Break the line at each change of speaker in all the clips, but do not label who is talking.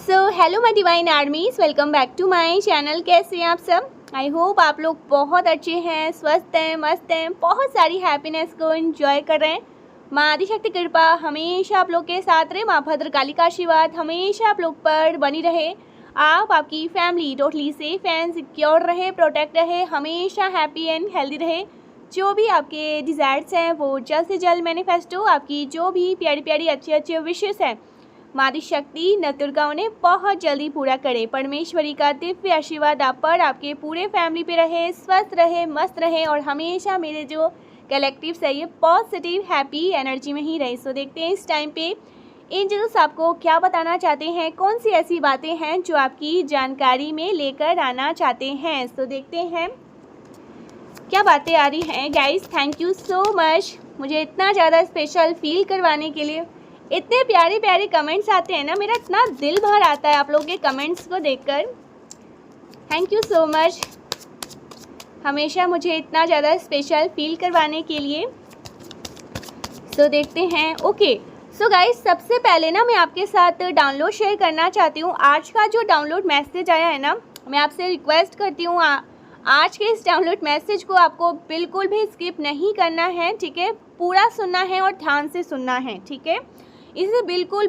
Hello my divine armies, welcome back to my channel. कैसे हैं आप सब? आई होप आप लोग बहुत अच्छे हैं, स्वस्थ हैं, मस्त हैं, बहुत सारी हैप्पीनेस को एंजॉय कर रहे हैं। माँ आदिशक्ति कृपा हमेशा आप लोग के साथ रहे। माँ भद्रकाली का आशीर्वाद हमेशा आप लोग पर बनी रहे। आप, आपकी family totally safe and secure रहे, प्रोटेक्ट रहे, हमेशा हैप्पी एंड हेल्दी रहे। जो भी आपके डिज़ायर्स हैं वो जल्द से जल्द मैनिफेस्ट हो। आपकी जो भी प्यारी प्यारी अच्छे अच्छे विशेस हैं माँ आदिशक्ति नवदुर्गा उन्हें बहुत जल्दी पूरा करे। परमेश्वरी का दिव्य आशीर्वाद आप पर, आपके पूरे फैमिली पे रहे, स्वस्थ रहे, मस्त रहे और हमेशा मेरे जो कलेक्टिव्स है ये पॉजिटिव हैप्पी एनर्जी में ही रहे। सो देखते हैं इस टाइम पे एंजल्स आपको क्या बताना चाहते हैं, कौन सी ऐसी बातें हैं जो आपकी जानकारी में लेकर आना चाहते हैं। सो देखते हैं क्या बातें आ रही हैं। Guys thank you so much मुझे इतना ज़्यादा स्पेशल फील करवाने के लिए। इतने प्यारे प्यारे कमेंट्स आते हैं ना, मेरा इतना दिल भर आता है आप लोगों के कमेंट्स को देखकर। थैंक यू सो मच हमेशा मुझे इतना ज़्यादा स्पेशल फील करवाने के लिए। सो देखते हैं। ओके सो गाइस, सबसे पहले ना मैं आपके साथ डाउनलोड शेयर करना चाहती हूँ। आज का जो डाउनलोड मैसेज आया है ना, मैं आपसे रिक्वेस्ट करती हूँ आज के इस डाउनलोड मैसेज को आपको बिल्कुल भी स्किप नहीं करना है, ठीक है? पूरा सुनना है और ध्यान से सुनना है, ठीक है? इसे बिल्कुल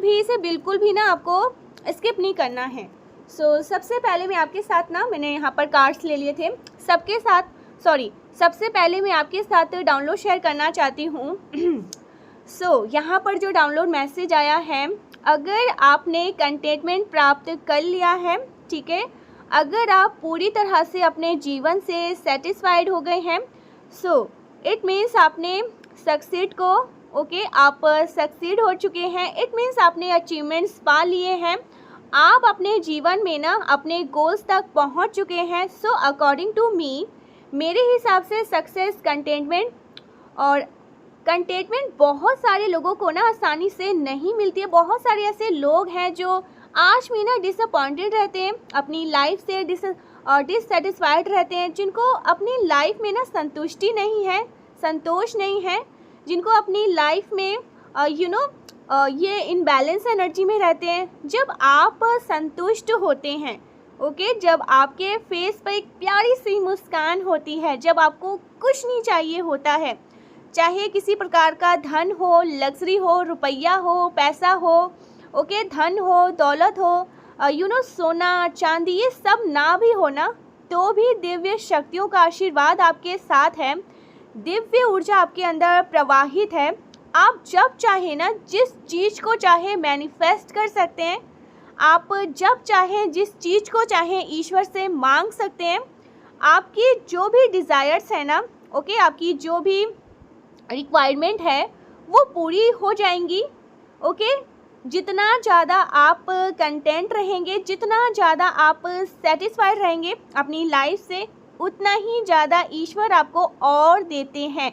भी ना आपको स्किप नहीं करना है। सबसे पहले मैं आपके साथ ना, मैंने यहाँ पर कार्ड्स ले लिए थे सबसे पहले मैं आपके साथ डाउनलोड शेयर करना चाहती हूँ। यहाँ पर जो डाउनलोड मैसेज आया है, अगर आपने कंटेंटमेंट प्राप्त कर लिया है, ठीक है, अगर आप पूरी तरह से अपने जीवन से सेटिस्फाइड हो गए हैं, इट मीन्स आपने सक्सीड को आप सक्सीड हो चुके हैं। इट मीन्स आपने अचीवमेंट्स पा लिए हैं, आप अपने जीवन में ना अपने गोल्स तक पहुंच चुके हैं। अकॉर्डिंग टू मी, मेरे हिसाब से सक्सेस कंटेंटमेंट बहुत सारे लोगों को ना आसानी से नहीं मिलती है। बहुत सारे ऐसे लोग हैं जो आज भी ना डिसअपॉइंटेड रहते हैं, अपनी लाइफ से डिससेटिस्फाइड रहते हैं, जिनको अपनी लाइफ में ना संतोष नहीं है, जिनको अपनी लाइफ में ये इनबैलेंस एनर्जी में रहते हैं। जब आप संतुष्ट होते हैं, जब आपके फेस पर एक प्यारी सी मुस्कान होती है, जब आपको कुछ नहीं चाहिए होता है, चाहे किसी प्रकार का धन हो, लग्जरी हो, रुपया हो, पैसा हो, धन हो, दौलत हो, सोना चांदी, ये सब ना भी हो ना, तो भी दिव्य शक्तियों का आशीर्वाद आपके साथ है, दिव्य ऊर्जा आपके अंदर प्रवाहित है। आप जब चाहे ना जिस चीज़ को चाहे मैनिफेस्ट कर सकते हैं। आप जब चाहें जिस चीज़ को चाहें ईश्वर से मांग सकते हैं। आपकी जो भी डिज़ायर्स है ना, आपकी जो भी रिक्वायरमेंट है वो पूरी हो जाएंगी। जितना ज़्यादा आप कंटेंट रहेंगे, जितना ज़्यादा आप सेटिस्फाइड रहेंगे अपनी लाइफ से, उतना ही ज़्यादा ईश्वर आपको और देते हैं।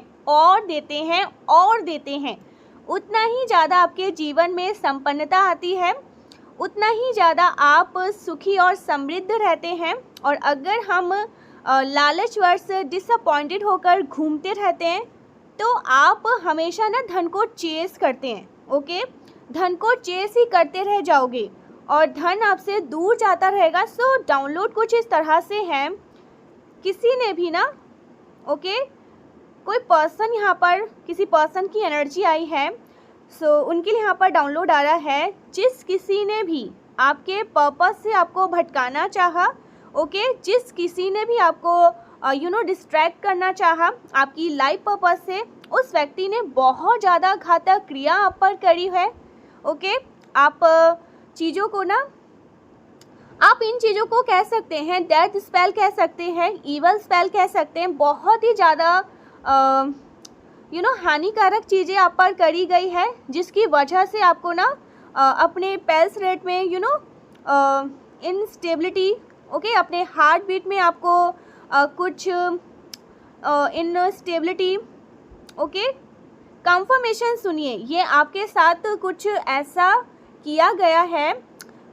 उतना ही ज़्यादा आपके जीवन में संपन्नता आती है, उतना ही ज़्यादा आप सुखी और समृद्ध रहते हैं। और अगर हम लालचवश डिसअपॉइंटेड होकर घूमते रहते हैं, तो आप हमेशा ना धन को चेस करते हैं। धन को चेस ही करते रह जाओगे और धन आपसे दूर जाता रहेगा। डाउनलोड कुछ इस तरह से है, किसी ने भी ना कोई पर्सन, यहाँ पर किसी पर्सन की एनर्जी आई है। उनके लिए यहाँ पर डाउनलोड आ रहा है, जिस किसी ने भी आपके पर्पस से आपको भटकाना चाहा, जिस किसी ने भी आपको डिस्ट्रैक्ट करना चाहा आपकी लाइफ पर्पस से, उस व्यक्ति ने बहुत ज़्यादा घातक क्रिया आप पर करी है। आप चीज़ों को ना, आप इन चीज़ों को कह सकते हैं डेथ स्पेल कह सकते हैं, ईवल स्पेल कह सकते हैं। बहुत ही ज़्यादा हानिकारक चीज़ें आप पर करी गई है, जिसकी वजह से आपको ना अपने पल्स रेट में इनस्टेबिलिटी, अपने हार्ट बीट में आपको कुछ इनस्टेबिलिटी। कंफर्मेशन सुनिए, ये आपके साथ कुछ ऐसा किया गया है।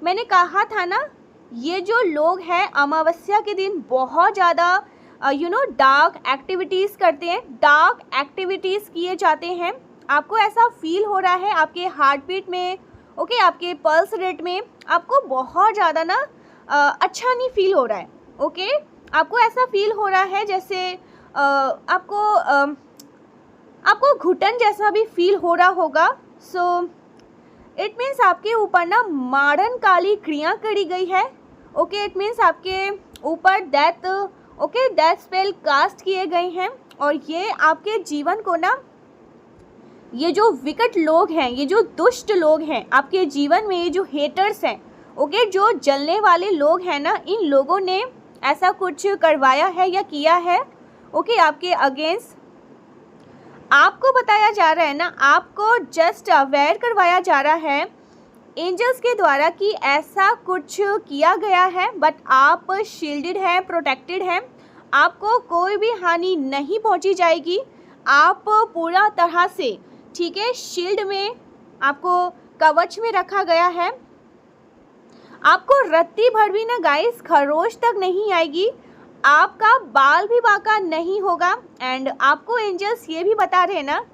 मैंने कहा था ना, ये जो लोग हैं अमावस्या के दिन बहुत ज़्यादा डार्क एक्टिविटीज़ करते हैं, डार्क एक्टिविटीज़ किए जाते हैं। आपको ऐसा फील हो रहा है आपके हार्ट बीट में, ओके आपके पल्स रेट में आपको बहुत ज़्यादा ना अच्छा नहीं फील हो रहा है। ओके आपको ऐसा फील हो रहा है जैसे आपको घुटन जैसा भी फील हो रहा होगा। सो इट मीन्स आपके ऊपर ना मारण काली क्रिया करी गई है। ओके इट मीन्स आपके ऊपर डेथ स्पेल कास्ट किए गए हैं और ये आपके जीवन को ना, ये जो विकट लोग हैं, ये जो दुष्ट लोग हैं आपके जीवन में, ये जो हेटर्स हैं, ओके जो जलने वाले लोग हैं ना, इन लोगों ने ऐसा कुछ करवाया है या किया है ओके आपके अगेंस्ट। आपको बताया जा रहा है ना, आपको जस्ट अवेयर करवाया जा रहा है एंजल्स के द्वारा कि ऐसा कुछ किया गया है, बट आप शील्डेड हैं, प्रोटेक्टेड हैं, आपको कोई भी हानि नहीं पहुंची जाएगी। आप पूरा तरह से ठीक है शील्ड में, आपको कवच में रखा गया है। आपको रत्ती भर भी ना गाइस खरोच तक नहीं आएगी, आपका बाल भी बांका नहीं होगा। एंड आपको एंजल्स ये भी बता रहे हैं ना,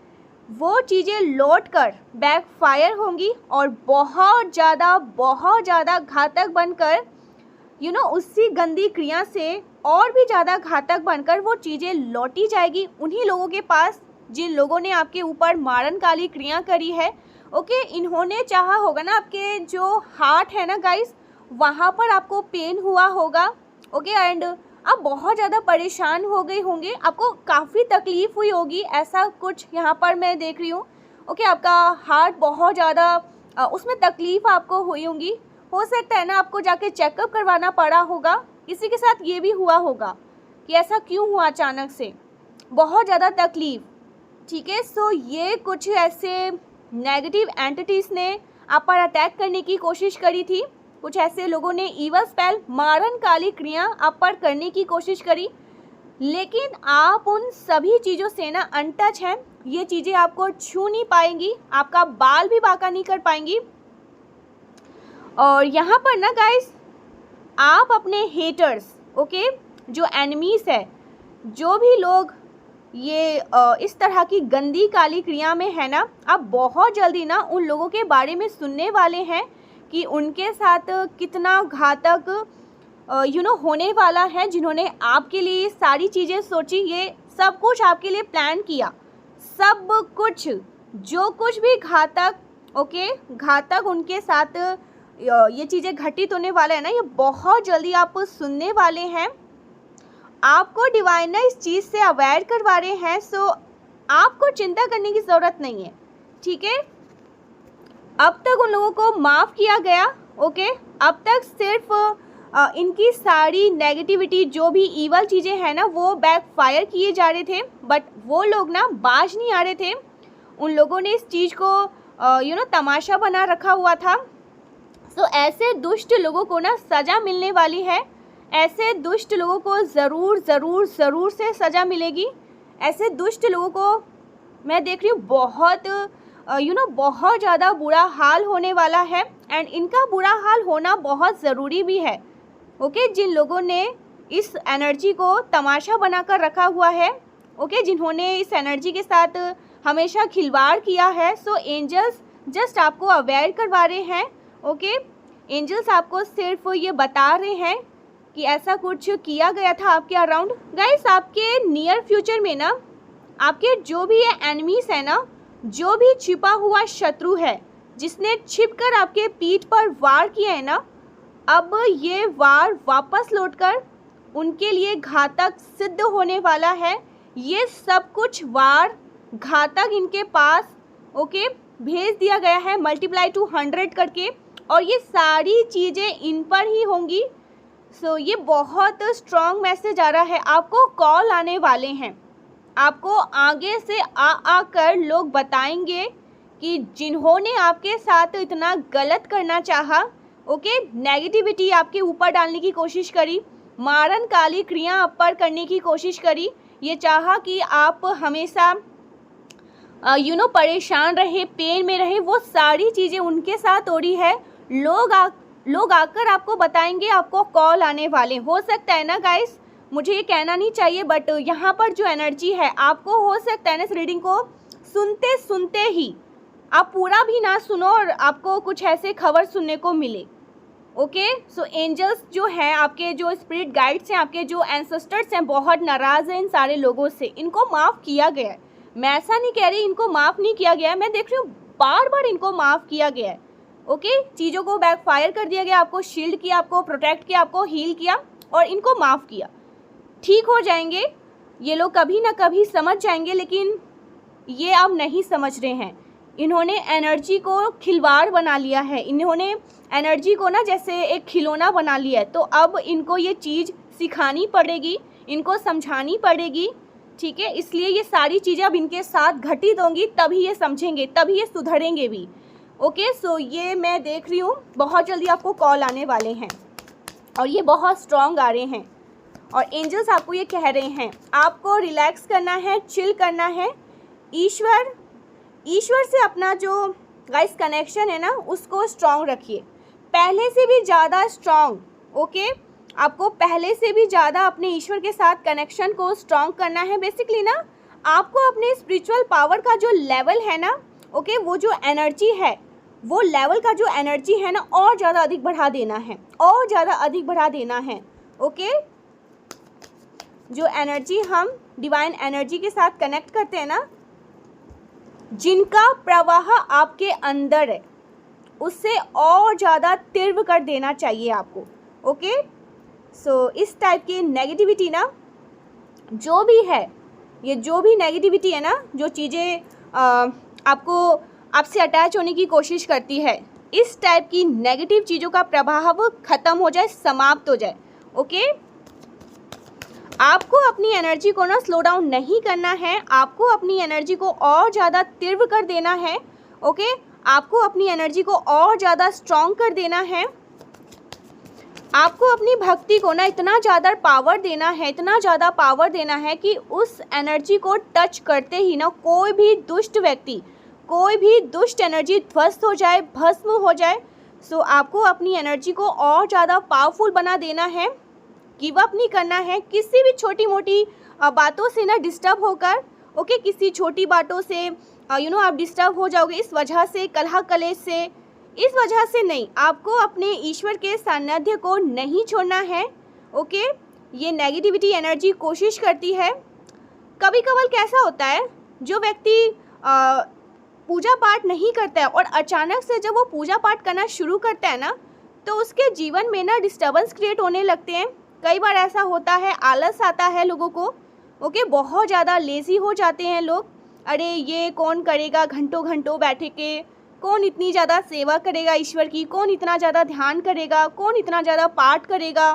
वो चीज़ें लौट कर बैकफायर होंगी और बहुत ज़्यादा घातक बनकर उसी गंदी क्रिया से और भी ज़्यादा घातक बनकर वो चीज़ें लौटी जाएगी उन्हीं लोगों के पास जिन लोगों ने आपके ऊपर मारण काली क्रिया करी है। ओके इन्होंने चाहा होगा ना, आपके जो हार्ट है ना गाइस, वहाँ पर आपको पेन हुआ होगा। ओके एंड आप बहुत ज़्यादा परेशान हो गए होंगे, आपको काफ़ी तकलीफ़ हुई होगी, ऐसा कुछ यहाँ पर मैं देख रही हूँ। ओके आपका हार्ट बहुत ज़्यादा उसमें तकलीफ़ आपको हुई होंगी। हो सकता है ना आपको जाके चेकअप करवाना पड़ा होगा। किसी के साथ ये भी हुआ होगा कि ऐसा क्यों हुआ अचानक से, बहुत ज़्यादा तकलीफ़। ठीक है सो ये कुछ ऐसे नेगेटिव एंटिटीज़ ने आप पर अटैक करने की कोशिश करी थी, कुछ ऐसे लोगों ने ईवल स्पेल मारण काली क्रिया आप पर करने की कोशिश करी, लेकिन आप उन सभी चीज़ों से ना अनटच हैं। ये चीज़ें आपको छू नहीं पाएंगी, आपका बाल भी बांका नहीं कर पाएंगी। और यहाँ पर ना गाइस आप अपने हेटर्स ओके जो एनिमीज़ है, जो भी लोग ये इस तरह की गंदी काली क्रिया में है ना, आप बहुत जल्दी ना उन लोगों के बारे में सुनने वाले हैं कि उनके साथ कितना घातक होने वाला है। जिन्होंने आपके लिए सारी चीज़ें सोची, ये सब कुछ आपके लिए प्लान किया, सब कुछ जो कुछ भी घातक उनके साथ ये चीज़ें घटित होने वाला है ना, ये बहुत जल्दी आप सुनने वाले हैं। आपको डिवाइन ना इस चीज़ से अवेयर करवा रहे हैं। सो आपको चिंता करने की ज़रूरत नहीं है। ठीक है अब तक उन लोगों को माफ़ किया गया। ओके अब तक सिर्फ इनकी सारी नेगेटिविटी जो भी ईवल चीज़ें हैं ना, वो बैकफायर किए जा रहे थे, बट वो लोग ना बाज नहीं आ रहे थे। उन लोगों ने इस चीज़ को तमाशा बना रखा हुआ था। सो ऐसे दुष्ट लोगों को ना सज़ा मिलने वाली है। ऐसे दुष्ट लोगों को ज़रूर से सज़ा मिलेगी। ऐसे दुष्ट लोगों को मैं देख रही हूँ बहुत ज़्यादा बुरा हाल होने वाला है। एंड इनका बुरा हाल होना बहुत ज़रूरी भी है। ओके जिन लोगों ने इस एनर्जी को तमाशा बनाकर रखा हुआ है, ओके जिन्होंने इस एनर्जी के साथ हमेशा खिलवाड़ किया है, सो एंजल्स जस्ट आपको अवेयर करवा रहे हैं। ओके एंजल्स आपको सिर्फ ये बता रहे हैं कि ऐसा कुछ किया गया था आपके अराउंड। गाइस आपके नियर फ्यूचर में ना, आपके जो भी ये एनिमीज़ है ना, जो भी छिपा हुआ शत्रु है जिसने छिपकर आपके पीठ पर वार किया है ना, अब ये वार वापस लौटकर उनके लिए घातक सिद्ध होने वाला है। ये सब कुछ वार घातक इनके पास ओके भेज दिया गया है मल्टीप्लाई टू 100 करके, और ये सारी चीज़ें इन पर ही होंगी। सो ये बहुत स्ट्रॉन्ग मैसेज आ रहा है। आपको कॉल आने वाले हैं, आपको आगे से आकर लोग बताएंगे कि जिन्होंने आपके साथ इतना गलत करना चाहा, ओके नेगेटिविटी आपके ऊपर डालने की कोशिश करी, मारण काली क्रिया आप पर करने की कोशिश करी, ये चाहा कि आप हमेशा परेशान रहे, पेन में रहे, वो सारी चीज़ें उनके साथ हो रही है। लोग आकर आपको बताएंगे, आपको कॉल आने वाले। हो सकता है ना गाइस, मुझे ये कहना नहीं चाहिए, बट यहाँ पर जो एनर्जी है, आपको हो सकता है ना इस रीडिंग को सुनते सुनते ही आप पूरा भी ना सुनो और आपको कुछ ऐसे खबर सुनने को मिले। ओके, सो एंजल्स जो हैं, आपके जो स्पिरिट गाइड्स हैं, आपके जो एंसेस्टर्स हैं, बहुत नाराज़ हैं इन सारे लोगों से। इनको माफ़ किया गया है, मैं ऐसा नहीं कह रही इनको माफ़ नहीं किया गया है, मैं देख रही हूँ बार बार इनको माफ़ किया गया है। ओके, चीज़ों को बैकफायर कर दिया गया, आपको शील्ड किया, आपको प्रोटेक्ट किया, आपको हील किया और इनको माफ़ किया। ठीक हो जाएंगे ये लोग, कभी ना कभी समझ जाएंगे, लेकिन ये अब नहीं समझ रहे हैं। इन्होंने एनर्जी को खिलवाड़ बना लिया है, इन्होंने एनर्जी को ना जैसे एक खिलौना बना लिया है। तो अब इनको ये चीज़ सिखानी पड़ेगी, इनको समझानी पड़ेगी, ठीक है। इसलिए ये सारी चीज़ें अब इनके साथ घटित होंगी, तभी ये समझेंगे, तभी ये सुधरेंगे भी। ओके, सो ये मैं देख रही हूँ बहुत जल्दी आपको कॉल आने वाले हैं और ये बहुत स्ट्रॉन्ग आ रहे हैं। और एंजल्स आपको ये कह रहे हैं आपको रिलैक्स करना है, चिल करना है। ईश्वर से अपना जो गाइस कनेक्शन है ना उसको स्ट्रॉन्ग रखिए, पहले से भी ज़्यादा स्ट्रॉन्ग। ओके, आपको पहले से भी ज़्यादा अपने ईश्वर के साथ कनेक्शन को स्ट्रॉन्ग करना है। बेसिकली ना आपको अपने स्पिरिचुअल पावर का जो लेवल है ना, ओके, वो जो एनर्जी है, वो लेवल का जो एनर्जी है ना और ज़्यादा अधिक बढ़ा देना है, और ज़्यादा अधिक बढ़ा देना है। ओके, जो एनर्जी हम डिवाइन एनर्जी के साथ कनेक्ट करते हैं ना, जिनका प्रवाह आपके अंदर है, उससे और ज़्यादा तीव्र कर देना चाहिए आपको। ओके, सो इस टाइप की नेगेटिविटी ना जो भी है, ये जो भी नेगेटिविटी है ना, जो चीज़ें आपको आपसे अटैच होने की कोशिश करती है, इस टाइप की नेगेटिव चीज़ों का प्रभाव ख़त्म हो जाए, समाप्त हो जाए। ओके, आपको अपनी एनर्जी को ना स्लो डाउन नहीं करना है, आपको अपनी एनर्जी को और ज़्यादा तीव्र कर देना है। ओके, आपको अपनी एनर्जी को और ज़्यादा स्ट्रॉन्ग कर देना है। आपको अपनी भक्ति को ना इतना ज़्यादा पावर देना है, इतना ज़्यादा पावर देना है कि उस एनर्जी को टच करते ही ना कोई भी दुष्ट व्यक्ति, कोई भी दुष्ट एनर्जी ध्वस्त हो जाए, भस्म हो जाए। सो आपको अपनी एनर्जी को और ज़्यादा पावरफुल बना देना है, गिव अप नहीं करना है किसी भी छोटी मोटी बातों से ना डिस्टर्ब होकर। ओके, किसी छोटी बातों से आप डिस्टर्ब हो जाओगे, इस वजह से, कलह कलेश से, इस वजह से नहीं। आपको अपने ईश्वर के सानिध्य को नहीं छोड़ना है। ओके, ये नेगेटिविटी एनर्जी कोशिश करती है। कभी कभार कैसा होता है, जो व्यक्ति पूजा पाठ नहीं करता है और अचानक से जब वो पूजा पाठ करना शुरू करता है ना, तो उसके जीवन में ना डिस्टर्बेंस क्रिएट होने लगते हैं। कई बार ऐसा होता है, आलस आता है लोगों को। ओके, बहुत ज़्यादा लेज़ी हो जाते हैं लोग। अरे ये कौन करेगा घंटों घंटों बैठे के, कौन इतनी ज़्यादा सेवा करेगा ईश्वर की, कौन इतना ज़्यादा ध्यान करेगा, कौन इतना ज़्यादा पाठ करेगा।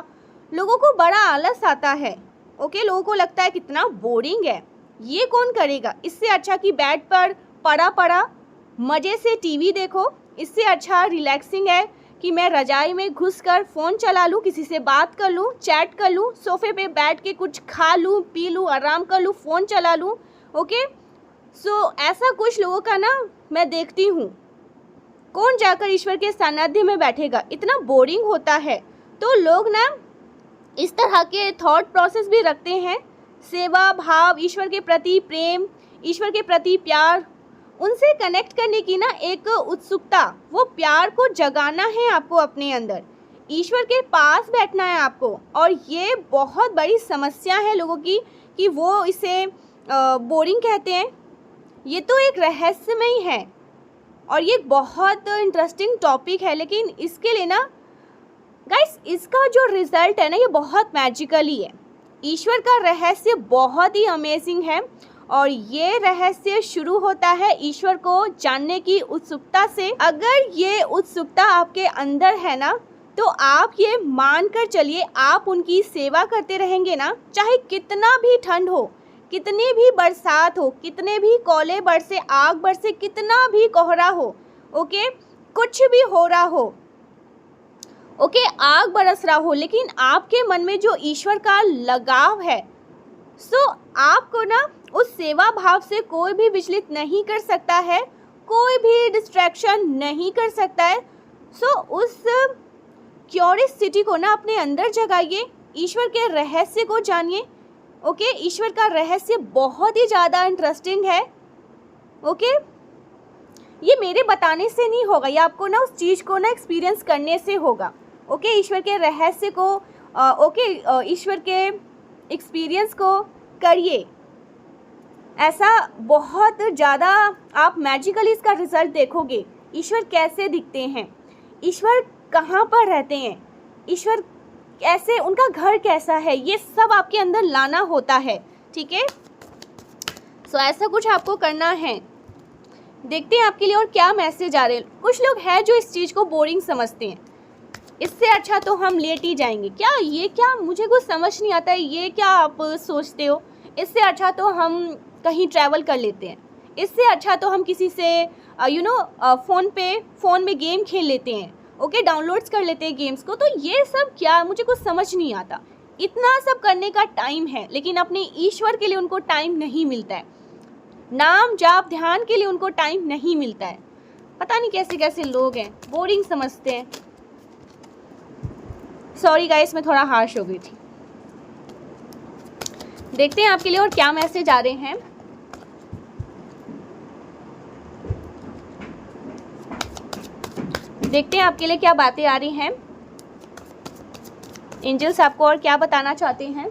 लोगों को बड़ा आलस आता है। ओके, लोगों को लगता है कितना बोरिंग है, ये कौन करेगा। इससे अच्छा कि बेड पर पड़ा मज़े से टीवी देखो, इससे अच्छा रिलैक्सिंग है कि मैं रजाई में घुसकर फ़ोन चला लूँ, किसी से बात कर लूँ, चैट कर लूँ, सोफे पे बैठ के कुछ खा लूँ, पी लूँ, आराम कर लूँ, फ़ोन चला लूँ। ओके, सो ऐसा कुछ लोगों का ना मैं देखती हूँ। कौन जाकर ईश्वर के सानिध्य में बैठेगा, इतना बोरिंग होता है। तो लोग ना इस तरह के थॉट प्रोसेस भी रखते हैं। सेवा भाव, ईश्वर के प्रति प्रेम, ईश्वर के प्रति प्यार, उनसे कनेक्ट करने की ना एक उत्सुकता, वो प्यार को जगाना है आपको अपने अंदर, ईश्वर के पास बैठना है आपको। और ये बहुत बड़ी समस्या है लोगों की कि वो इसे बोरिंग कहते हैं। ये तो एक रहस्यमय है और ये बहुत इंटरेस्टिंग टॉपिक है, लेकिन इसके लिए ना गाइस, इसका जो रिज़ल्ट है ना, ये बहुत मैजिकली है। ईश्वर का रहस्य बहुत ही अमेजिंग है और ये रहस्य शुरू होता है ईश्वर को जानने की उत्सुकता से। अगर ये उत्सुकता आपके अंदर है ना, तो आप ये मान कर चलिए, आप उनकी सेवा करते रहेंगे ना, चाहे कितना भी ठंड हो, कितनी भी बरसात हो, कितने भी कोयले बरसे, आग बरसे, कितना भी कोहरा हो, ओके, कुछ भी हो रहा हो, ओके, आग बरस रहा हो, लेकिन आपके मन में जो ईश्वर का लगाव है, सो आपको ना उस सेवा भाव से कोई भी विचलित नहीं कर सकता है, कोई भी डिस्ट्रैक्शन नहीं कर सकता है। सो उस क्यूरियोसिटी को ना अपने अंदर जगाइए, ईश्वर के रहस्य को जानिए। ओके, ईश्वर का रहस्य बहुत ही ज़्यादा इंटरेस्टिंग है। ओके, ये मेरे बताने से नहीं होगा, ये आपको ना उस चीज़ को ना एक्सपीरियंस करने से होगा। ओके, ईश्वर के रहस्य को ईश्वर के एक्सपीरियंस को करिए। ऐसा बहुत ज़्यादा आप मैजिकली इसका रिजल्ट देखोगे। ईश्वर कैसे दिखते हैं, ईश्वर कहाँ पर रहते हैं, ईश्वर कैसे, उनका घर कैसा है, ये सब आपके अंदर लाना होता है। ठीक है, सो ऐसा कुछ आपको करना है। देखते हैं आपके लिए और क्या मैसेज आ रहे हैं। कुछ लोग हैं जो इस चीज़ को बोरिंग समझते हैं, इससे अच्छा तो हम लेट ही जाएंगे। क्या ये, क्या मुझे कुछ समझ नहीं आता है, ये क्या आप सोचते हो? इससे अच्छा तो हम कहीं ट्रैवल कर लेते हैं, इससे अच्छा तो हम किसी से फ़ोन में गेम खेल लेते हैं। ओके, डाउनलोड्स कर लेते हैं गेम्स को। तो ये सब क्या, मुझे कुछ समझ नहीं आता। इतना सब करने का टाइम है, लेकिन अपने ईश्वर के लिए उनको टाइम नहीं मिलता है। नाम जाप ध्यान के लिए उनको टाइम नहीं मिलता है। पता नहीं कैसे कैसे लोग हैं, बोरिंग समझते हैं। सॉरी गाइस, मैं थोड़ा हार्श हो गई थी। देखते हैं आपके लिए और क्या मैसेज आ रहे हैं। देखते हैं आपके लिए क्या बातें आ रही हैं। एंजल्स आपको और क्या बताना चाहते हैं।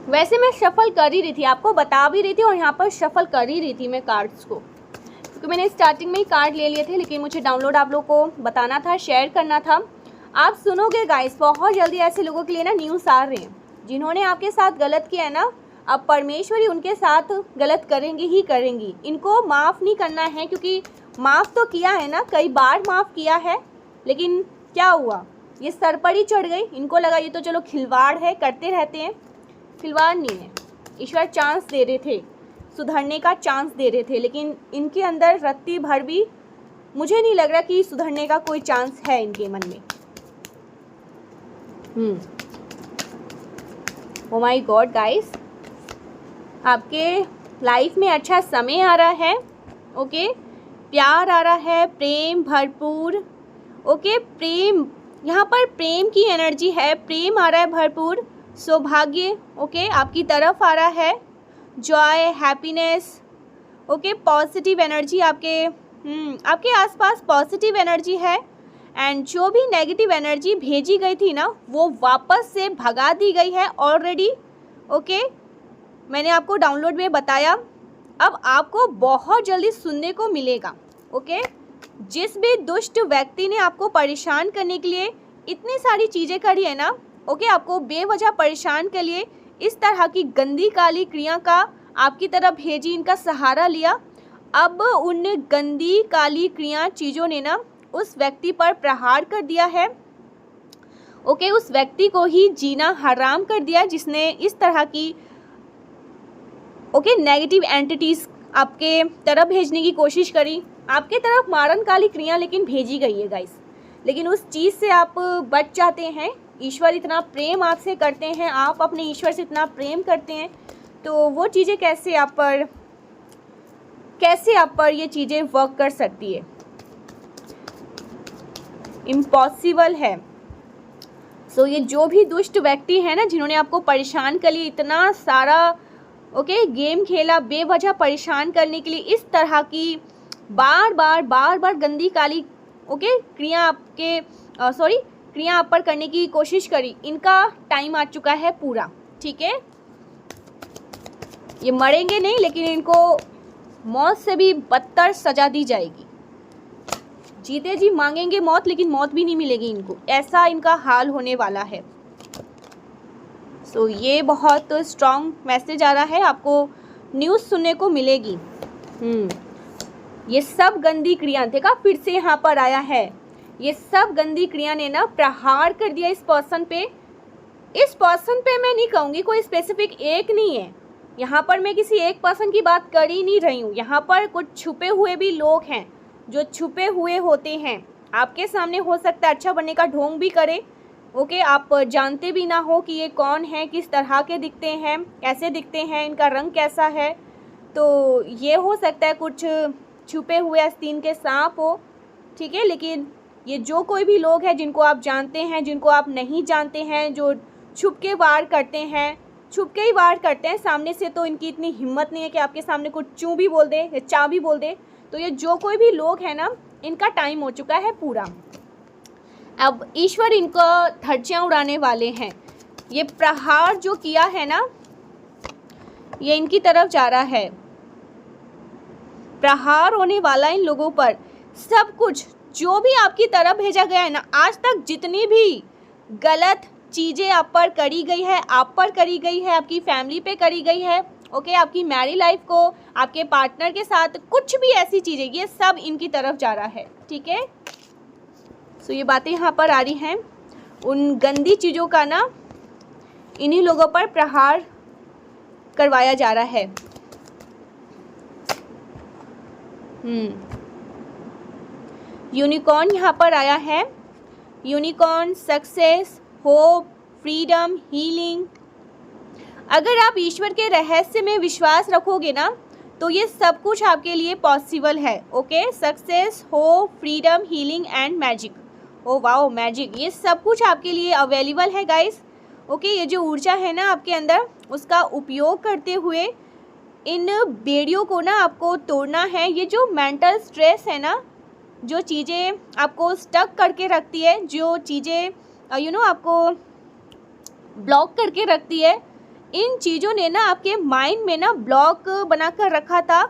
वैसे मैं शफल कर ही रही थी, आपको बता भी रही थी और यहाँ पर शफल कर ही रही थी मैं कार्ड्स को, क्योंकि मैंने स्टार्टिंग में ही कार्ड ले लिए थे, लेकिन मुझे डाउनलोड आप लोगों को बताना था, शेयर करना था। आप सुनोगे गाइस, बहुत जल्दी ऐसे लोगों के लिए ना न्यूज़ आ रहे हैं जिन्होंने आपके साथ गलत किया है ना। अब परमेश्वरी उनके साथ गलत करेंगी ही करेंगी। इनको माफ़ नहीं करना है, क्योंकि माफ़ तो किया है ना, कई बार माफ़ किया है, लेकिन क्या हुआ, ये सर पर ही चढ़ गई। इनको लगा ये तो चलो खिलवाड़ है, करते रहते हैं। खिलवाड़ नहीं है, ईश्वर चांस दे रहे थे, सुधरने का चांस दे रहे थे, लेकिन इनके अंदर रत्ती भर भी मुझे नहीं लग रहा कि सुधरने का कोई चांस है इनके मन में। ओ माय गॉड गाइस, आपके लाइफ में अच्छा समय आ रहा है। ओके, प्यार आ रहा है, प्रेम भरपूर। ओके, प्रेम, यहाँ पर प्रेम की एनर्जी है, प्रेम आ रहा है भरपूर। सौभाग्य ओके आपकी तरफ आ रहा है, Joy, happiness. Okay, positive energy आपके आसपास पॉजिटिव एनर्जी है। एंड जो भी नेगेटिव एनर्जी भेजी गई थी ना, वो वापस से भगा दी गई है ऑलरेडी। ओके, मैंने आपको डाउनलोड में बताया। अब आपको बहुत जल्दी सुनने को मिलेगा। ओके, जिस भी दुष्ट व्यक्ति ने आपको परेशान करने के लिए इतनी सारी चीज़ें करी है ना, ओके, आपको बेवजह परेशान के लिए इस तरह की गंदी काली क्रिया का आपकी तरफ भेजी, इनका सहारा लिया। अब उन गंदी काली क्रिया चीज़ों ने ना उस व्यक्ति पर प्रहार कर दिया है। ओके, उस व्यक्ति को ही जीना हराम कर दिया जिसने इस तरह की नेगेटिव एंटिटीज़ आपके तरफ भेजने की कोशिश करी। आपके तरफ मारन काली क्रिया लेकिन भेजी गई है गाइस, लेकिन उस चीज़ से आप बच जाते हैं। ईश्वर इतना प्रेम आपसे करते हैं, आप अपने ईश्वर से इतना प्रेम करते हैं, तो वो चीज़ें कैसे आप पर ये चीज़ें वर्क कर सकती है, इम्पॉसिबल है। सो ये जो भी दुष्ट व्यक्ति है ना, जिन्होंने आपको परेशान कर लिए, इतना सारा गेम खेला बेवजह परेशान करने के लिए, इस तरह की बार बार गंदी काली क्रिया आप पर करने की कोशिश करी, इनका टाइम आ चुका है पूरा। ठीक है, ये मरेंगे नहीं, लेकिन इनको मौत से भी बदतर सजा दी जाएगी। जीते जी मांगेंगे मौत, लेकिन मौत भी नहीं मिलेगी इनको, ऐसा इनका हाल होने वाला है। सो ये बहुत स्ट्रॉन्ग मैसेज आ रहा है, आपको न्यूज़ सुनने को मिलेगी। ये सब गंदी क्रिया, देखा फिर से यहाँ पर आया है, ये सब गंदी क्रिया ने ना प्रहार कर दिया इस पर्सन पे। इस पर्सन पे मैं नहीं कहूँगी, कोई स्पेसिफिक एक नहीं है, यहाँ पर मैं किसी एक पर्सन की बात कर ही नहीं रही हूँ। यहाँ पर कुछ छुपे हुए भी लोग हैं जो छुपे हुए होते हैं, आपके सामने हो सकता है अच्छा बनने का ढोंग भी करे। ओके, आप जानते भी ना हो कि ये कौन है, किस तरह के दिखते हैं, कैसे दिखते हैं, इनका रंग कैसा है। तो ये हो सकता है कुछ छुपे हुए आस्तीन के सांप हो। ठीक है, लेकिन ये जो कोई भी लोग हैं, जिनको आप जानते हैं, जिनको आप नहीं जानते हैं, जो छुप के वार करते हैं, छुप के ही वार करते हैं। सामने से तो इनकी इतनी हिम्मत नहीं है कि आपके सामने कुछ चूँ भी बोल दे या चा भी बोल दे। तो ये जो कोई भी लोग हैं ना, इनका टाइम हो चुका है पूरा। अब ईश्वर इनको धज्जियाँ उड़ाने वाले हैं। ये प्रहार जो किया है ना, ये इनकी तरफ जा रहा है। प्रहार होने वाला इन लोगों पर। सब कुछ जो भी आपकी तरफ भेजा गया है ना, आज तक जितनी भी गलत चीज़ें आप पर करी गई है, आप पर करी गई है, आपकी फैमिली पे करी गई है, ओके, आपकी मैरिड लाइफ को, आपके पार्टनर के साथ कुछ भी ऐसी चीज़ें, ये सब इनकी तरफ जा रहा है। ठीक है, सो ये बातें यहाँ पर आ रही हैं। उन गंदी चीज़ों का ना इन्हीं लोगों पर प्रहार करवाया जा रहा है। यूनिकॉर्न यहाँ पर आया है। Unicorn, success, hope, freedom, healing. अगर आप ईश्वर के रहस्य में विश्वास रखोगे ना, तो ये सब कुछ आपके लिए पॉसिबल है। Okay, success, hope, freedom, healing and magic. Oh wow, magic, ये सब कुछ आपके लिए अवेलेबल है गाइस। ओके, ये जो ऊर्जा है ना आपके अंदर, उसका उपयोग करते हुए इन बेड़ियों को ना आपको तोड़ना है। ये जो मेंटल स्ट्रेस है ना, जो चीज़ें आपको स्टक करके रखती है, जो चीज़ें आपको ब्लॉक करके रखती है, इन चीज़ों ने ना आपके माइंड में ना ब्लॉक बना कर रखा था,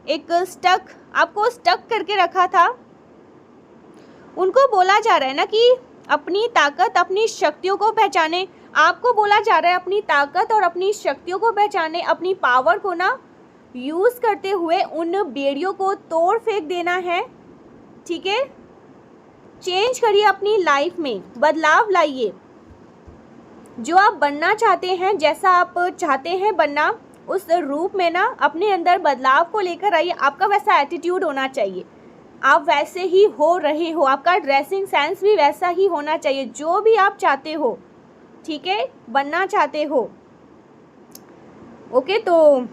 एक आपको स्टक करके रखा था। उनको बोला जा रहा है ना कि अपनी ताकत, अपनी शक्तियों को पहचाने। आपको बोला जा रहा है अपनी ताकत और अपनी शक्तियों को पहचाने, अपनी पावर को ना यूज़ करते हुए उन बेड़ियों को तोड़ फेंक देना है। ठीक है, चेंज करिए अपनी लाइफ में, बदलाव लाइए। जो आप बनना चाहते हैं, जैसा आप चाहते हैं बनना, उस रूप में ना अपने अंदर बदलाव को लेकर आइए। आपका वैसा एटीट्यूड होना चाहिए, आप वैसे ही हो रहे हो, आपका ड्रेसिंग सेंस भी वैसा ही होना चाहिए, जो भी आप चाहते हो। ठीक है, बनना चाहते हो। ओके, तो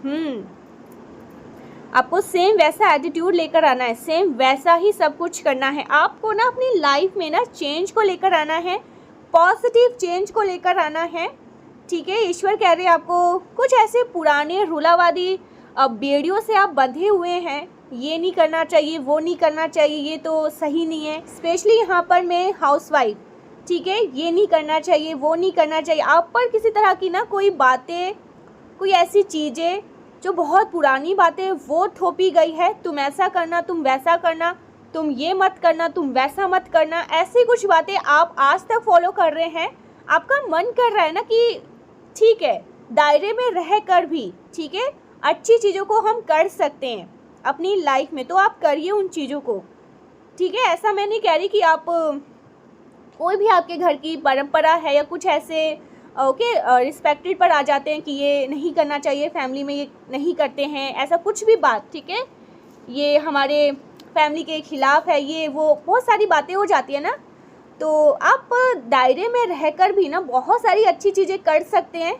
आपको सेम वैसा एटीट्यूड लेकर आना है, सेम वैसा ही सब कुछ करना है। आपको ना अपनी लाइफ में ना चेंज को लेकर आना है, पॉजिटिव चेंज को लेकर आना है। ठीक है, ईश्वर कह रहे हैं आपको कुछ ऐसे पुराने रूलावादी बेड़ियों से आप बंधे हुए हैं। ये नहीं करना चाहिए, वो नहीं करना चाहिए, ये तो सही नहीं है। स्पेशली यहाँ पर मैं हाउसवाइफ, ठीक है, ये नहीं करना चाहिए, वो नहीं करना चाहिए। आप पर किसी तरह की ना कोई बातें, कोई ऐसी चीज़ें जो बहुत पुरानी बातें वो थोपी गई है। तुम ऐसा करना, तुम वैसा करना, तुम ये मत करना, तुम वैसा मत करना, ऐसी कुछ बातें आप आज तक फॉलो कर रहे हैं। आपका मन कर रहा है ना कि ठीक है, दायरे में रह कर भी, ठीक है, अच्छी चीज़ों को हम कर सकते हैं अपनी लाइफ में, तो आप करिए उन चीज़ों को। ठीक है, ऐसा मैं नहीं कह रही कि आप कोई भी आपके घर की परंपरा है या कुछ ऐसे रिस्पेक्टेड पर आ जाते हैं कि ये नहीं करना चाहिए, फैमिली में ये नहीं करते हैं, ऐसा कुछ भी बात, ठीक है, ये हमारे फैमिली के खिलाफ है, ये वो बहुत सारी बातें हो जाती है ना। तो आप दायरे में रहकर भी ना बहुत सारी अच्छी चीज़ें कर सकते हैं।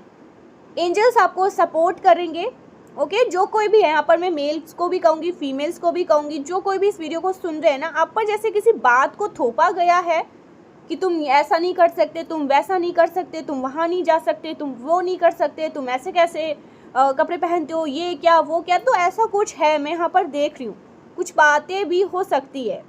एंजल्स आपको सपोर्ट करेंगे। ओके, जो कोई भी है, यहाँ पर मैं मेल्स को भी कहूँगी, फीमेल्स को भी कहूँगी, जो कोई भी इस वीडियो को सुन रहे हैं ना, आप पर जैसे किसी बात को थोपा गया है कि तुम ऐसा नहीं कर सकते, तुम वैसा नहीं कर सकते, तुम वहाँ नहीं जा सकते, तुम वो नहीं कर सकते, तुम ऐसे कैसे कपड़े पहनते हो, ये क्या वो क्या, तो ऐसा कुछ है, मैं यहाँ पर देख रही हूँ। कुछ बातें भी हो सकती है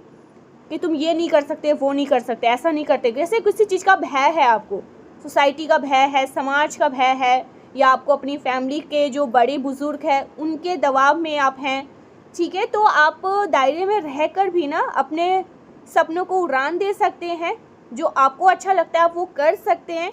कि तुम ये नहीं कर सकते, वो नहीं कर सकते, ऐसा नहीं करते, जैसे किसी चीज़ का भय है आपको, सोसाइटी का भय है, समाज का भय है, या आपको अपनी फैमिली के जो बड़े बुजुर्ग हैं उनके दबाव में आप हैं। ठीक है, तो आप दायरे में रहकर भी ना अपने सपनों को उड़ान दे सकते हैं। जो आपको अच्छा लगता है आप वो कर सकते हैं।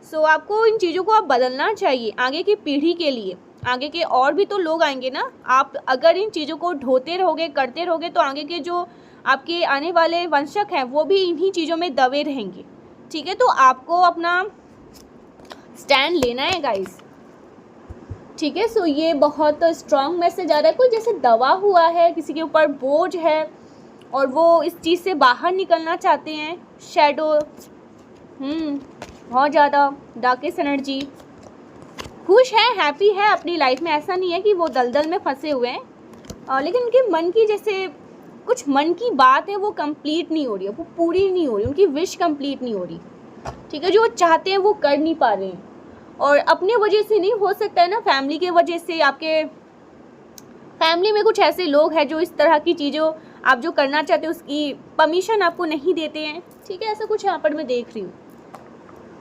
सो आपको इन चीज़ों को आप बदलना चाहिए आगे की पीढ़ी के लिए। आगे के और भी तो लोग आएंगे ना। आप अगर इन चीज़ों को ढोते रहोगे, करते रहोगे, तो आगे के जो आपके आने वाले वंशक हैं वो भी इन्हीं चीज़ों में दबे रहेंगे। ठीक है, तो आपको अपना स्टैंड लेना है गाइस। ठीक है, सो ये बहुत स्ट्रॉन्ग मैसेज आ रहा है। कोई जैसे दबा हुआ है, किसी के ऊपर बोझ है और वो इस चीज़ से बाहर निकलना चाहते हैं। शैडो बहुत ज़्यादा डार्केस्ट एनर्जी, खुश है, हैप्पी है अपनी लाइफ में। ऐसा नहीं है कि वो दलदल में फंसे हुए हैं, लेकिन उनके मन की जैसे कुछ मन की बात है वो कंप्लीट नहीं हो रही है, वो पूरी नहीं हो रही, उनकी विश कंप्लीट नहीं हो रही। ठीक है, जो चाहते हैं वो कर नहीं पा रहे हैं, और अपने वजह से नहीं, हो सकता है ना फैमिली के वजह से, आपके फैमिली में कुछ ऐसे लोग हैं जो इस तरह की चीज़ों आप जो करना चाहते हो उसकी परमिशन आपको नहीं देते हैं। ठीक है, ऐसा कुछ यहाँ पर मैं देख रही हूँ,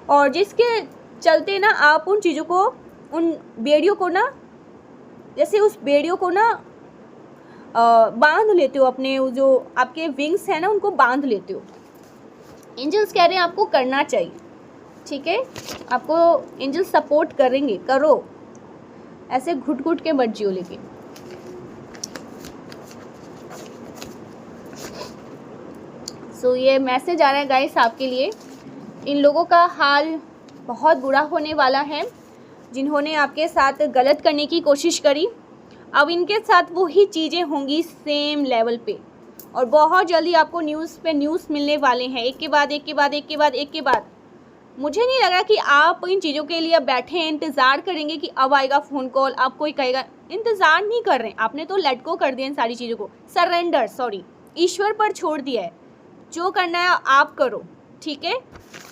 और जिसके चलते ना आप उन चीज़ों को, उन बेड़ियों को ना, जैसे उस बेड़ियों को ना बांध लेते हो, अपने जो आपके विंग्स हैं ना उनको बांध लेते हो। एंजल्स कह रहे हैं आपको करना चाहिए। ठीक है, आपको एंजल्स सपोर्ट करेंगे, करो, ऐसे घुट घुट के मत जियो। लेकिन ये मैसेज आ रहा है गाइस आपके लिए, इन लोगों का हाल बहुत बुरा होने वाला है, जिन्होंने आपके साथ गलत करने की कोशिश करी। अब इनके साथ वही चीज़ें होंगी सेम लेवल पे, और बहुत जल्दी आपको न्यूज़ पे न्यूज़ मिलने वाले हैं, एक के बाद एक के बाद एक के बाद एक के बाद। मुझे नहीं लग रहा कि आप इन चीज़ों के लिए बैठे हैं, इंतज़ार करेंगे कि अब आएगा फ़ोन कॉल, अब कोई कहेगा। इंतज़ार नहीं कर रहे हैं, आपने तो लेट गो कर दिया इन सारी चीज़ों को, सरेंडर, सॉरी, ईश्वर पर छोड़ दिया है। जो करना है आप करो। ठीक है,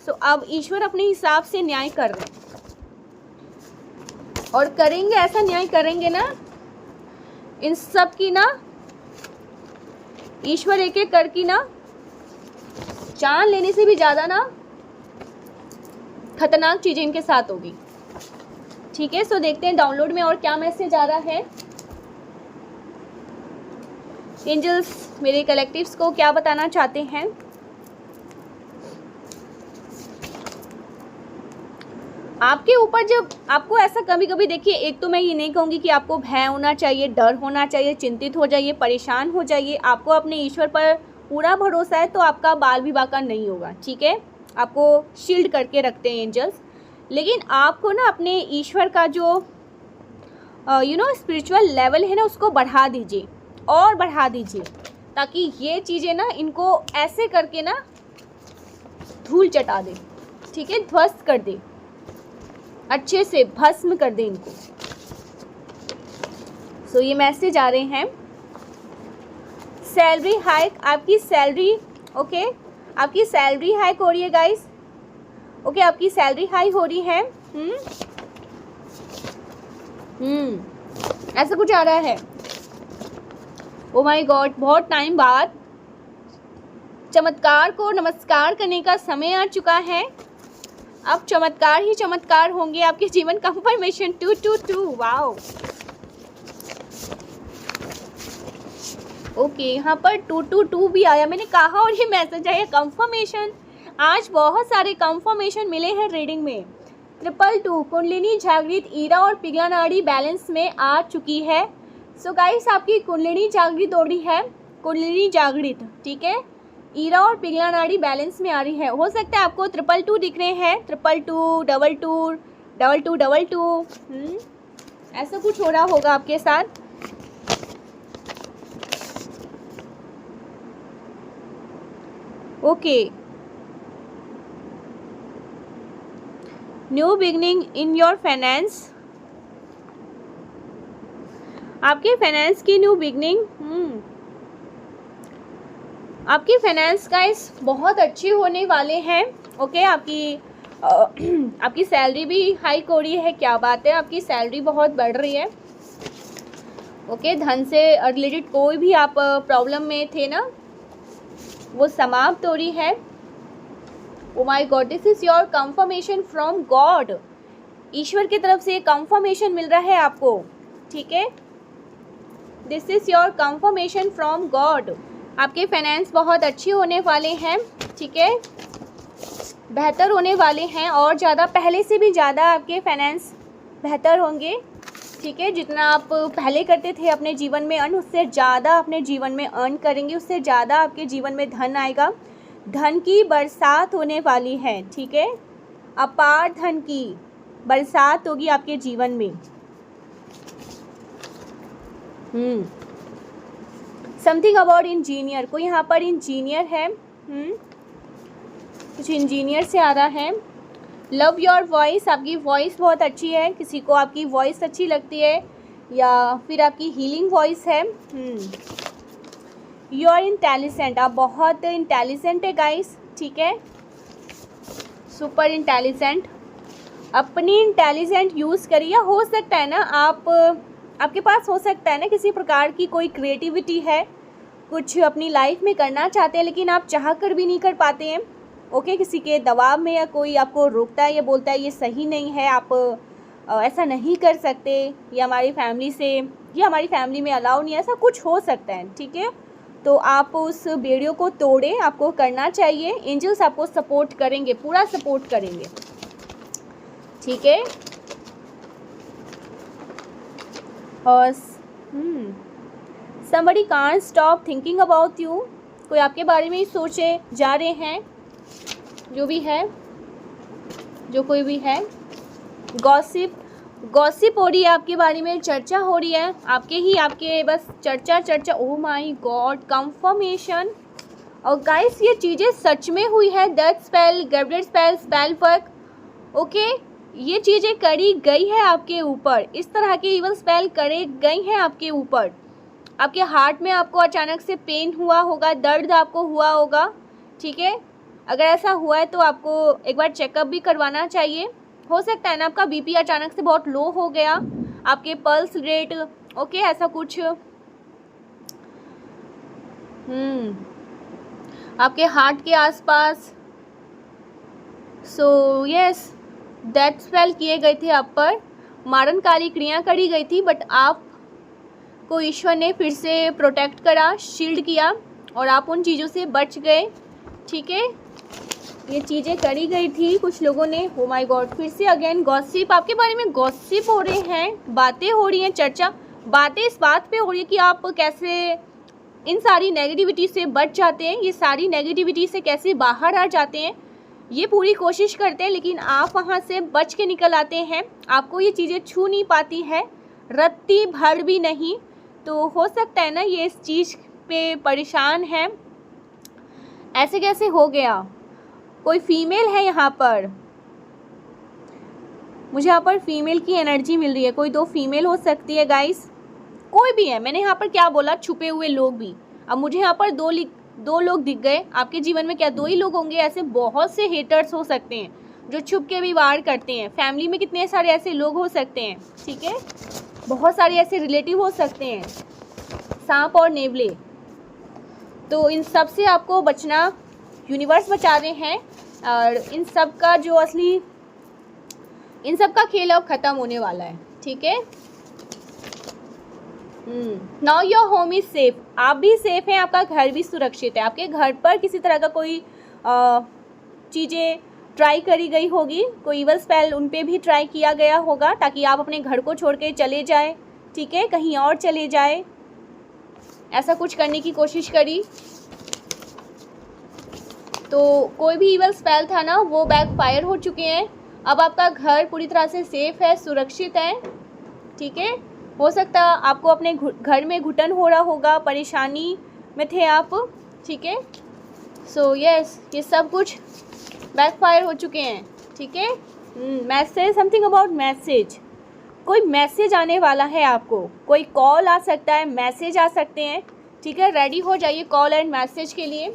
तो अब ईश्वर अपने हिसाब से न्याय कर रहे हैं, और करेंगे, ऐसा न्याय करेंगे ना इन सब की ना, ईश्वर एक एक करके ना जान लेने से भी ज़्यादा ना खतरनाक चीज़ें इनके साथ होगी। ठीक है, सो देखते हैं डाउनलोड में और क्या मैसेज आ रहा है। एंजल्स मेरे कलेक्टिव्स को क्या बताना चाहते हैं। आपके ऊपर जब आपको ऐसा कभी कभी, देखिए, एक तो मैं ये नहीं कहूँगी कि आपको भय होना चाहिए, डर होना चाहिए, चिंतित हो जाइए, परेशान हो जाइए। आपको अपने ईश्वर पर पूरा भरोसा है तो आपका बाल विवाह का नहीं होगा। ठीक है, आपको शील्ड करके रखते हैं एंजल्स, लेकिन आपको ना अपने ईश्वर का जो स्पिरिचुअल लेवल है ना उसको बढ़ा दीजिए, और बढ़ा दीजिए, ताकि ये चीज़ें ना इनको ऐसे करके ना धूल चटा दे। ठीक है, ध्वस्त कर दे, अच्छे से भस्म कर दे इनको। ये मैसेज आ रहे हैं। सैलरी हाइक, आपकी सैलरी, ओके, आपकी सैलरी हाइक हो रही है गाइस। ओके, आपकी सैलरी हाई हो रही है। ऐसा कुछ आ रहा है। ओ माय गॉड, बहुत टाइम बाद चमत्कार को नमस्कार करने का समय आ चुका है। अब चमत्कार ही चमत्कार होंगे आपके जीवन। Confirmation 222, wow. ओके, यहाँ पर 222 भी आया, मैंने कहा, और ये मैसेज आया कंफर्मेशन। आज बहुत सारे कंफर्मेशन मिले हैं रीडिंग में। 222 कुंडलिनी जागृत, ईरा और पिघला नाड़ी बैलेंस में आ चुकी है। सो गाइस, आपकी कुंडलिनी जागृत हो रही है, कुंडलिनी जागृत। ठीक है, ईरा और पिघला नाड़ी बैलेंस में आ रही है। हो सकता है आपको 222 दिख रहे हैं, 222, 22, 22, 22। ऐसा कुछ हो रहा होगा आपके साथ। Okay, new beginning in your finance, आपके फाइनेंस की न्यू बिगनिंग। आपकी फाइनेंस गाइस बहुत अच्छी होने वाले हैं। ओके, आपकी सैलरी भी हाइक हो रही है। क्या बात है, आपकी सैलरी बहुत बढ़ रही है। ओके, धन से रिलेटेड कोई भी आप प्रॉब्लम में थे ना, वो समाप्त हो रही है। Oh my God, this is your confirmation from God. ईश्वर की तरफ से कंफर्मेशन मिल रहा है आपको। ठीक है, this is your confirmation from God. आपके फाइनेंस बहुत अच्छे होने वाले हैं। ठीक है, बेहतर होने वाले हैं, और ज़्यादा, पहले से भी ज़्यादा आपके फाइनेंस बेहतर होंगे। ठीक है, जितना आप पहले करते थे अपने जीवन में अर्न, उससे ज़्यादा अपने जीवन में अर्न करेंगे, उससे ज़्यादा आपके जीवन में धन आएगा। धन की बरसात होने वाली है। ठीक है, अपार धन की बरसात होगी आपके जीवन में। समथिंग अबाउट इंजीनियर, कोई यहाँ पर इंजीनियर है। कुछ इंजीनियर से आ रहा है। लव योर वॉइस, आपकी वॉइस बहुत अच्छी है, किसी को आपकी वॉइस अच्छी लगती है, या फिर आपकी हीलिंग वॉइस है। यू आर इंटेलिजेंट, आप बहुत इंटेलिजेंट है गाइस। ठीक है, सुपर इंटेलिजेंट, अपनी इंटेलिजेंट यूज़ करिए। हो सकता है ना आपके पास हो सकता है ना किसी प्रकार की कोई क्रिएटिविटी है, कुछ अपनी लाइफ में करना चाहते हैं लेकिन आप चाह कर भी नहीं कर पाते हैं। ओके, किसी के दबाव में या कोई आपको रोकता है या बोलता है ये सही नहीं है, आप ऐसा नहीं कर सकते, या हमारी फैमिली में अलाउ नहीं है, ऐसा कुछ हो सकता है। ठीक है, तो आप उस बेड़ियों को तोड़ें, आपको करना चाहिए। एंजल्स आपको सपोर्ट करेंगे, पूरा सपोर्ट करेंगे। ठीक है, और somebody can't stop thinking about you, कोई आपके बारे में ही सोचे जा रहे हैं, जो भी है, जो कोई भी है। गॉसिप हो रही है आपके बारे में, चर्चा हो रही है आपके बस चर्चा। Oh my God, confirmation. और गाइस ये चीज़ें सच में हुई है। Death spell, Gabriel spell, spell work, okay, ये चीज़ें करी गई है आपके ऊपर। इस तरह के इवल स्पेल करे गई हैं आपके ऊपर। आपके हार्ट में आपको अचानक से पेन हुआ होगा, दर्द आपको हुआ होगा। ठीक है, अगर ऐसा हुआ है तो आपको एक बार चेकअप भी करवाना चाहिए। हो सकता है ना आपका बीपी अचानक से बहुत लो हो गया, आपके पल्स रेट, ओके, ऐसा कुछ आपके हार्ट के आसपास। सो यस, डेथ स्पेल किए गए थे आप पर, मारणकारी क्रिया करी गई थी, बट आपको ईश्वर ने फिर से प्रोटेक्ट करा, शील्ड किया और आप उन चीज़ों से बच गए। ठीक है, ये चीज़ें करी गई थी कुछ लोगों ने। ओ माय गॉड, फिर से अगेन गॉसिप, आपके बारे में गॉसिप हो रहे हैं, बातें हो रही हैं, चर्चा, बातें इस बात पे हो रही है कि आप कैसे इन सारी नेगेटिविटी से बच जाते हैं, ये सारी नेगेटिविटी से कैसे बाहर आ जाते हैं, ये पूरी कोशिश करते हैं, लेकिन आप वहाँ से बच के निकल आते हैं। आपको ये चीज़ें छू नहीं पाती है, रत्ती भर भी नहीं। तो हो सकता है ना ये इस चीज़ पे परेशान है, ऐसे कैसे हो गया। कोई फीमेल है यहाँ पर, मुझे यहाँ पर फीमेल की एनर्जी मिल रही है। कोई दो फीमेल हो सकती है गाइस, कोई भी है। मैंने यहाँ पर क्या बोला, छुपे हुए लोग भी। अब मुझे यहाँ पर दो लोग दिख गए। आपके जीवन में क्या दो ही लोग होंगे? ऐसे बहुत से हेटर्स हो सकते हैं जो छुप के भी वार करते हैं। फैमिली में कितने सारे ऐसे लोग हो सकते हैं। ठीक है, बहुत सारे ऐसे रिलेटिव हो सकते हैं, सांप और नेवले। तो इन सब से आपको बचना, यूनिवर्स बचा रहे हैं। और इन सब का जो इन सब का खेल अब ख़त्म होने वाला है। ठीक है, now your home is safe, आप भी सेफ हैं, आपका घर भी सुरक्षित है। आपके घर पर किसी तरह का कोई चीज़ें ट्राई करी गई होगी, कोई इवल स्पेल उन पे भी ट्राई किया गया होगा ताकि आप अपने घर को छोड़ के चले जाए। ठीक है, कहीं और चले जाए, ऐसा कुछ करने की कोशिश करी। तो कोई भी इवल स्पेल था ना, वो बैकफायर हो चुके हैं। अब आपका घर पूरी तरह से सेफ है, सुरक्षित है। ठीक है, हो सकता आपको अपने घर में घुटन हो रहा होगा, परेशानी में थे आप। ठीक है, सो यस, ये सब कुछ बैकफायर हो चुके हैं। ठीक है, मैसेज, समथिंग अबाउट मैसेज, कोई मैसेज आने वाला है आपको, कोई कॉल आ सकता है, मैसेज आ सकते हैं। ठीक है, रेडी हो जाइए कॉल एंड मैसेज के लिए।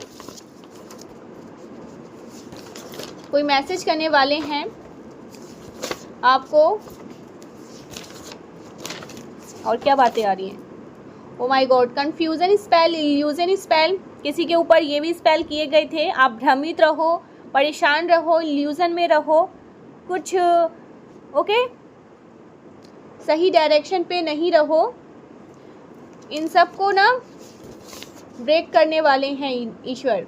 कोई मैसेज करने वाले हैं आपको। और क्या बातें आ रही हैं। ओ my God, confusion spell, illusion spell, किसी के ऊपर ये भी स्पेल किए गए थे। आप भ्रमित रहो, परेशान रहो, इल्यूजन में रहो, कुछ ओके, सही डायरेक्शन पे नहीं रहो। इन सब को ना ब्रेक करने वाले हैं ईश्वर।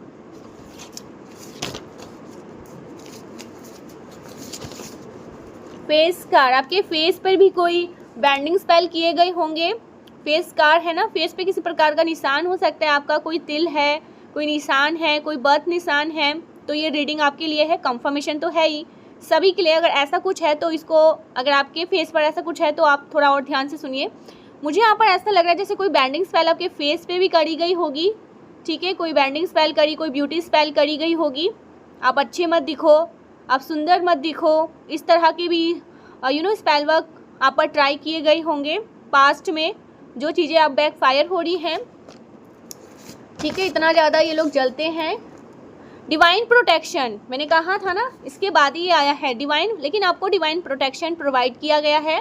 फेस स्कार, आपके फेस पर भी कोई बैंडिंग स्पेल किए गए होंगे। फेस स्कार है ना, फेस पे किसी प्रकार का निशान हो सकता है आपका, कोई तिल है, कोई निशान है, कोई बर्थ निशान है। तो ये रीडिंग आपके लिए है, कंफर्मेशन तो है ही सभी के लिए। अगर ऐसा कुछ है तो इसको, अगर आपके फेस पर ऐसा कुछ है तो आप थोड़ा और ध्यान से सुनिए। मुझे यहाँ पर ऐसा लग रहा है जैसे कोई बैंडिंग स्पेल आपके फेस पे भी करी गई होगी। ठीक है, कोई बैंडिंग स्पेल करी, कोई ब्यूटी स्पेल करी गई होगी। आप अच्छे मत दिखो, आप सुंदर मत दिखो, इस तरह के भी स्पेल वर्क आप पर ट्राई किए गए होंगे पास्ट में, जो चीज़ें आप बैकफायर हो रही हैं। ठीक है, इतना ज़्यादा ये लोग जलते हैं, डिवाइन प्रोटेक्शन, मैंने कहा था ना इसके बाद ही ये आया है डिवाइन, लेकिन आपको डिवाइन प्रोटेक्शन प्रोवाइड किया गया है,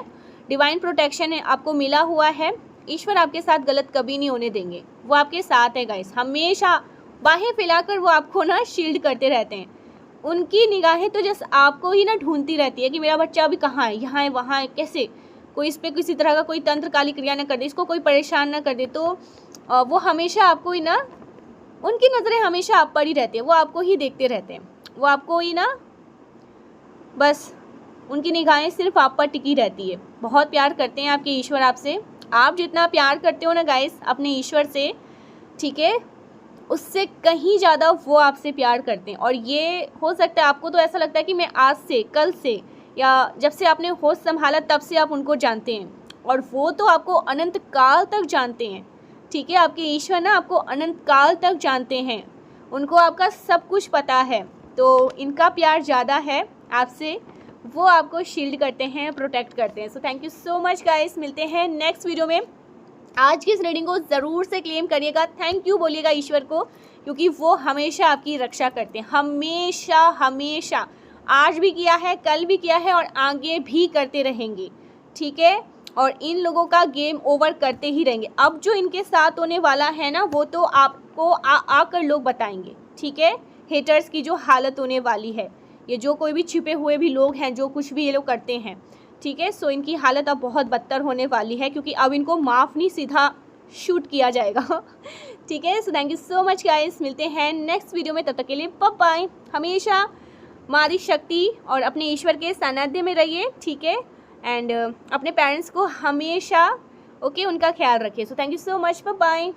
डिवाइन प्रोटेक्शन आपको मिला हुआ है। ईश्वर आपके साथ गलत कभी नहीं होने देंगे, वो आपके साथ है गाइस, हमेशा बाहें फैलाकर वो आपको ना शील्ड करते रहते हैं। उनकी निगाहें तो जस्ट आपको ही ना ढूंढती रहती है कि मेरा बच्चा अभी कहाँ है, यहाँ है, वहाँ है, कैसे कोई इस पर किसी तरह का कोई तंत्र काली क्रिया ना कर दे, इसको कोई परेशान ना कर दे। तो वो हमेशा आपको ही ना, उनकी नज़रें हमेशा आप पर ही रहती है, वो आपको ही देखते रहते हैं, वो आपको ही ना, बस उनकी निगाहें सिर्फ आप पर टिकी रहती है। बहुत प्यार करते हैं आपके ईश्वर आपसे, आप जितना प्यार करते हो ना गाइस अपने ईश्वर से, ठीक है, उससे कहीं ज़्यादा वो आपसे प्यार करते हैं। और ये हो सकता है आपको तो ऐसा लगता है कि मैं आज से, कल से, या जब से आपने होश संभाला तब से आप उनको जानते हैं, और वो तो आपको अनंत काल तक जानते हैं, ठीक है। आपके ईश्वर ना आपको अनंत काल तक जानते हैं, उनको आपका सब कुछ पता है। तो इनका प्यार ज़्यादा है आपसे, वो आपको शील्ड करते हैं, प्रोटेक्ट करते हैं। सो thank you so much guys, मिलते हैं नेक्स्ट वीडियो में। आज की इस रीडिंग को ज़रूर से क्लेम करिएगा, थैंक यू बोलिएगा ईश्वर को, क्योंकि वो हमेशा आपकी रक्षा करते हैं, हमेशा हमेशा, आज भी किया है, कल भी किया है, और आगे भी करते रहेंगे, ठीक है। और इन लोगों का गेम ओवर करते ही रहेंगे। अब जो इनके साथ होने वाला है ना, वो तो आपको आकर लोग बताएंगे, ठीक है। हेटर्स की जो हालत होने वाली है, ये जो कोई भी छिपे हुए भी लोग हैं, जो कुछ भी ये लोग करते हैं, ठीक है, सो इनकी हालत अब बहुत बदतर होने वाली है, क्योंकि अब इनको माफ़ नहीं, सीधा शूट किया जाएगा ठीक है। सो thank you so much guys, मिलते हैं नेक्स्ट वीडियो में, तब तक के लिए बाय बाय। हमेशा माँ आदि शक्ति और अपने ईश्वर के सानिध्य में रहिए, ठीक है, एंड अपने पेरेंट्स को हमेशा उनका ख्याल रखिए। So thank you so much, bye bye.